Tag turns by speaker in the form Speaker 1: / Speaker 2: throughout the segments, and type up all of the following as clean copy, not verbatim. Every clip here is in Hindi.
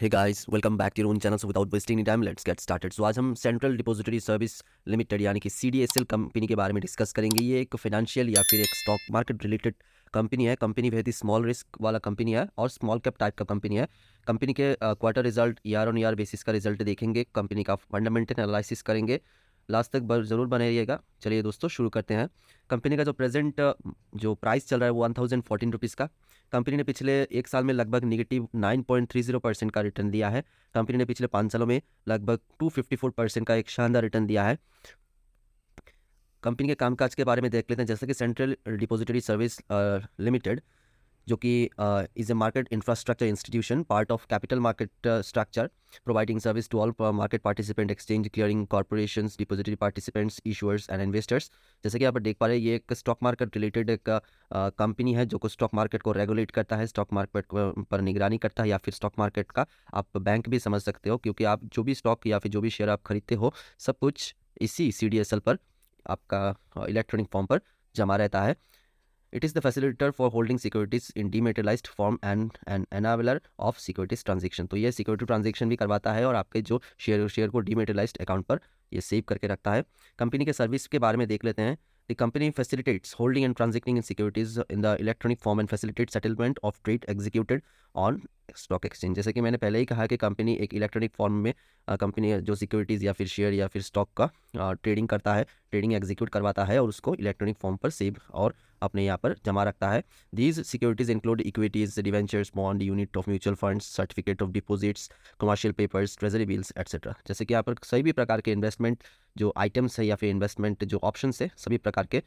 Speaker 1: Hey guys, welcome back to your own channel. So without wasting any time let's get started. So आज हम सेंट्रल डिपॉजिटरी सर्विस लिमिटेड यानी कि सीडीएसएल कंपनी के बारे में डिस्कस करेंगे। ये एक फाइनेंशियल या फिर एक स्टॉक मार्केट रिलेटेड कंपनी है। कंपनी बेहद ही स्मॉल रिस्क वाला कंपनी है और स्मॉल कैप टाइप का कंपनी है। कंपनी के quarter result year on year basis का रिजल्ट देखेंगे, कंपनी का फंडामेंटल एनालिसिस करेंगे। लास्ट तक ज़रूर बने रहिएगा। चलिए दोस्तों शुरू करते हैं। कंपनी का जो प्रेजेंट जो प्राइस चल रहा है वो 1014 रुपीज़ का। कंपनी ने पिछले एक साल में लगभग निगेटिव 9.30% का रिटर्न दिया है। कंपनी ने पिछले 5 सालों में लगभग 254% का एक शानदार रिटर्न दिया है। कंपनी के कामकाज के बारे में देख लेते हैं। जैसे कि सेंट्रल डिपॉजिटरी सर्विस लिमिटेड जो कि is a market infrastructure institution part of capital market structure providing service to all market participant, exchange clearing corporations, depository participants, issuers and investors. जैसे कि आप देख पा रहे हैं, ये एक स्टॉक मार्केट रिलेटेड एक कंपनी है जो को स्टॉक मार्केट को रेगुलेट करता है, स्टॉक मार्केट पर निगरानी करता है, या फिर स्टॉक मार्केट का आप बैंक भी समझ सकते हो, क्योंकि आप जो भी स्टॉक या फिर जो भी शेयर आप खरीदते हो सब कुछ इसी सीडीएसएल पर आपका इलेक्ट्रॉनिक फॉर्म पर जमा रहता है। It is the facilitator for holding securities in dematerialized form and an enabler of securities transaction। तो ये सिक्योरिटी ट्रांजेक्शन भी करवाता है और आपके जो शेयर को डीमेटेरियलाइज्ड अकाउंट पर ये सेव करके रखता है। कंपनी के सर्विस के बारे में देख लेते हैं। The company facilitates holding and transacting in securities in the electronic form and facilitates settlement of trade executed on stock exchange. जैसे कि मैंने पहले ही कहा कि कंपनी एक इलेक्ट्रॉनिक फॉर्म में कंपनी जो सिक्योरिटीज़ या फिर शेयर या फिर स्टॉक का ट्रेडिंग करता है, ट्रेडिंग एग्जीक्यूट करवाता है और उसको इलेक्ट्रॉनिक फॉर्म पर सेव और अपने यहाँ पर जमा रखता है। These securities include equities, debentures, bond, unit of mutual funds, certificate of deposits, commercial papers, treasury bills etcetera. जैसे कि यहाँ पर सभी भी प्रकार के इन्वेस्टमेंट जो आइटम्स है या फिर इन्वेस्टमेंट जो ऑप्शन है, सभी प्रकार के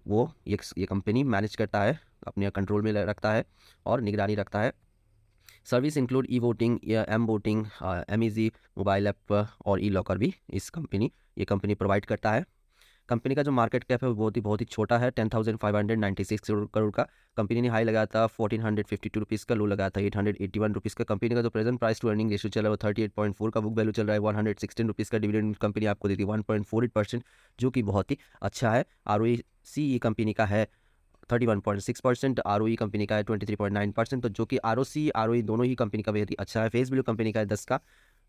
Speaker 1: वो ये कंपनी मैनेज करता है, अपने कंट्रोल में रखता है और निगरानी रखता है। सर्विस इंक्लूड ई वोटिंग या M voting, MEZ mobile app और ई लॉकर भी ये कंपनी प्रोवाइड करता है। कंपनी का जो मार्केट कैप है वो बहुत ही छोटा है, 10,596 करोड़ का। कंपनी ने हाई लगाया था 1452 रुपीज़ का, लो लगाया था 881 रुपीज़ का। कंपनी का जो present price to earning ratio चल रहा है वो 38.4 का। बुक वैल्यू चल रहा है 116 रुपीज़ का। डिविडेंड कंपनी आपको देती है 1.48%, जो कि बहुत ही अच्छा है। ROC कंपनी का है 31.6%, ROE कंपनी का है 23.9%। तो जो कि ROC ROE दोनों ही कंपनी का बेहद ही अच्छा है। फेस वैल्यू कंपनी का है 10 का।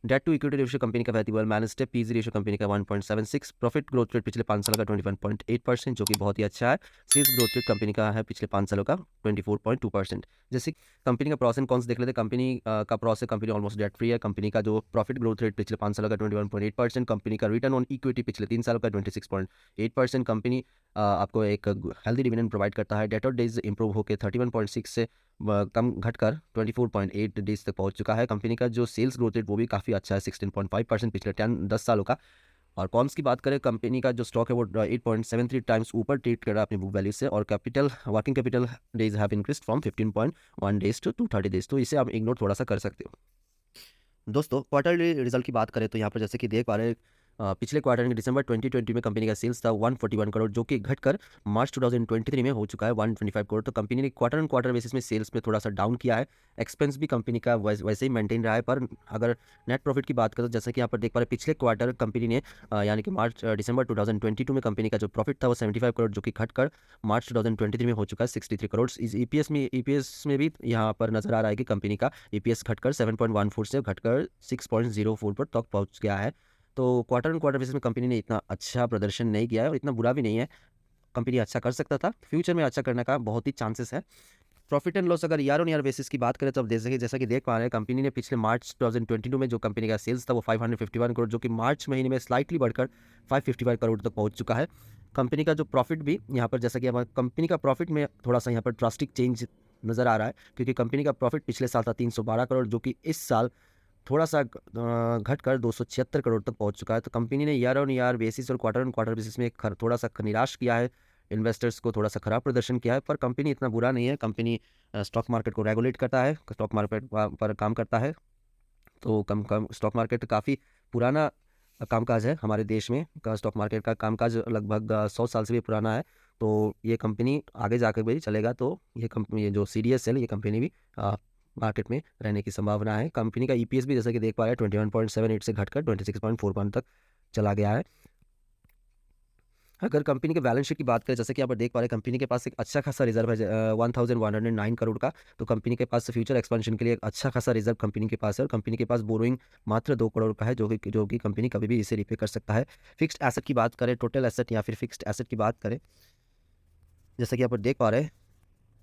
Speaker 1: Debt to equity ratio company का बेहद ही वेल मैनेज्ड है। पीजी रेशियो कंपनी का 1.76। प्रॉफिट ग्रोथ रेट पिछले 5 सालों का 21.8%, जो कि बहुत ही अच्छा है। सेल्स ग्रोथ रेट कंपनी का है पिछले 5 सालों का 24.2%। जैसे कंपनी का प्रॉस एंड कॉन्स देख लेते हैं। कंपनी का प्रॉस है, कंपनी ऑलमोस्ट डेट फ्री है। कंपनी का जो प्रॉफिट ग्रोथ रेट पिछले 5 सालों का 21.8%। कंपनी का रिटर्न ऑन इक्विटी पिछले 3 सालों का 26.8%। कंपनी आपको एक हेल्दी डिविडेंड प्रोवाइड करता है। डेटोर डेज इंप्रूव होकर 31.6 से कम घटकर 24.8 डेज तक पहुंच चुका है। कंपनी का जो सेल्स ग्रोथ रेट वो भी काफ़ी अच्छा है, 16.5% पिछले 10 सालों का। और कॉन्स की बात करें, कंपनी का जो स्टॉक है वो 8.73 टाइम्स ऊपर ट्रेड कर रहा है अपनी बुक वैल्यू से। और capital working capital days have increased from 15.1 days to 230 days. तो इसे आप इग्नोर थोड़ा सा कर सकते हो। दोस्तों क्वार्टरली रिजल्ट की बात करें तो यहाँ पर जैसे कि देख पा रहे हैं, पिछले क्वार्टर में दिसंबर 2020 में कंपनी का सेल्स था 141 करोड़, जो कि घटकर मार्च 2023 में हो चुका है 125 करोड़। तो कंपनी ने क्वार्टर ऑन क्वार्टर बेसिस में सेल्स में थोड़ा सा डाउन किया है। एक्सपेंस भी कंपनी का वैसे ही मेंटेन रहा है। पर अगर नेट प्रॉफिट की बात करें तो जैसे कि यहाँ पर देख पा रहे हैं, पिछले क्वार्टर कंपनी ने यानी कि दिसंबर 2022 में कंपनी का जो प्रॉफिट था वो 75 करोड़, जो कि घटकर मार्च 2023 में हो चुका है 63 करोड़। इस ईपीएस में भी यहाँ पर नजर आ रहा है कि कंपनी का ईपीएस घटकर 7.14 से घटकर 6.04 पर तक पहुँच गया है। तो क्वार्टर ऑन क्वार्टर बेसिस में कंपनी ने इतना अच्छा प्रदर्शन नहीं किया है और इतना बुरा भी नहीं है। कंपनी अच्छा कर सकता था, फ्यूचर में अच्छा करने का बहुत ही चांसेस है। प्रॉफिट एंड लॉस अगर ईयर ऑन ईयर बेसिस की बात करें तो अब जैसा कि देख पा रहे हैं, कंपनी ने पिछले मार्च 2022 में जो कंपनी का सेल्स था वो 551 करोड़, जो कि मार्च महीने में स्लाइटली बढ़कर 555 करोड़ तक पहुंच चुका है। कंपनी का जो प्रॉफिट भी यहाँ पर जैसा कि हमारे कंपनी का प्रॉफिट में थोड़ा सा यहाँ पर ड्रास्टिक चेंज नज़र आ रहा है, क्योंकि कंपनी का प्रॉफिट पिछले साल था 312 करोड़, जो कि इस साल थोड़ा सा घटकर 276 करोड़ तक पहुंच चुका है। तो कंपनी ने ईयर ऑन ईयर बेसिस और क्वार्टर ऑन क्वार्टर बेसिस में थोड़ा सा निराश किया है, इन्वेस्टर्स को थोड़ा सा खराब प्रदर्शन किया है। पर कंपनी इतना बुरा नहीं है। कंपनी स्टॉक मार्केट को रेगुलेट करता है, स्टॉक मार्केट पर काम करता है। तो कम कम स्टॉक मार्केट काफ़ी पुराना कामकाज है हमारे देश में। स्टॉक मार्केट का कामकाज लगभग 100 साल से भी पुराना है। तो ये कंपनी आगे जाकर भी चलेगा। तो ये कंपनी, ये जो CDSL, ये कंपनी भी मार्केट में रहने की संभावना है। कंपनी का EPS भी जैसा कि देख पा रहे हैं 21.78 से घटकर 26.41 तक चला गया है। अगर कंपनी के बैलेंस शीट की बात करें, जैसे कि आप देख पा रहे हैं कंपनी के पास एक अच्छा खासा रिजर्व है 1109 करोड़ का। तो कंपनी के पास फ्यूचर एक्सपेंशन के लिए एक अच्छा खासा रिजर्व कंपनी के पास है और कंपनी के पास बोरोइंग मात्र 2 करोड़ का है, जो कि कंपनी कभी भी इसे रिपे कर सकता है। फिक्स्ड एसेट की बात करें, टोटल एसेट या फिर फिक्स्ड एसेट की बात करें, जैसे कि आप देख पा रहे हैं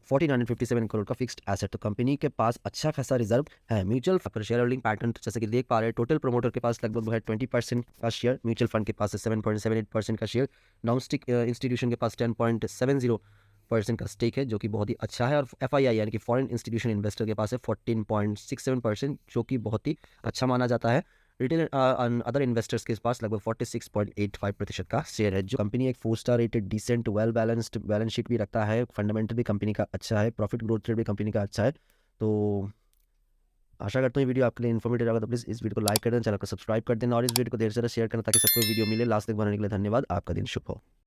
Speaker 1: 1457 करोड़ का फिक्स्ड एसेट। तो कंपनी के पास अच्छा खासा रिजर्व है। Mutual fund share holding pattern, तो जैसे कि देख पा रहे हैं टोटल प्रमोटर के पास लगभग है 20% का शेयर, म्यूचुअल फंड के पास है 7.78% का शेयर, डोमेस्टिक इंस्टीट्यूशन के पास 10.70% का स्टेक है, जो कि बहुत ही अच्छा है, और FII यानी कि फॉरेन इंस्टीट्यूशन इन्वेस्टर के पास है 14.67%, जो कि बहुत ही अच्छा माना जाता है। रिटेल अदर इन्वेस्टर्स के पास लगभग 46.85% का शेयर है। जो कंपनी एक 4 star rated decent well balanced balance sheet भी रखता है, फंडामेंटल भी कंपनी का अच्छा है, प्रॉफिट ग्रोथ रेट भी कंपनी का अच्छा है। तो आशा करता हूँ ये वीडियो आपके लिए इन्फॉर्मेटिव रहा, तो प्लीज़ इस वीडियो को लाइक कर देना, चैनल को सब्सक्राइब कर देना और इस वीडियो को ढेर सारा शेयर करना ताकि सबको वीडियो मिले। लास्ट तक बनाने के लिए धन्यवाद। आपका दिन शुभ हो।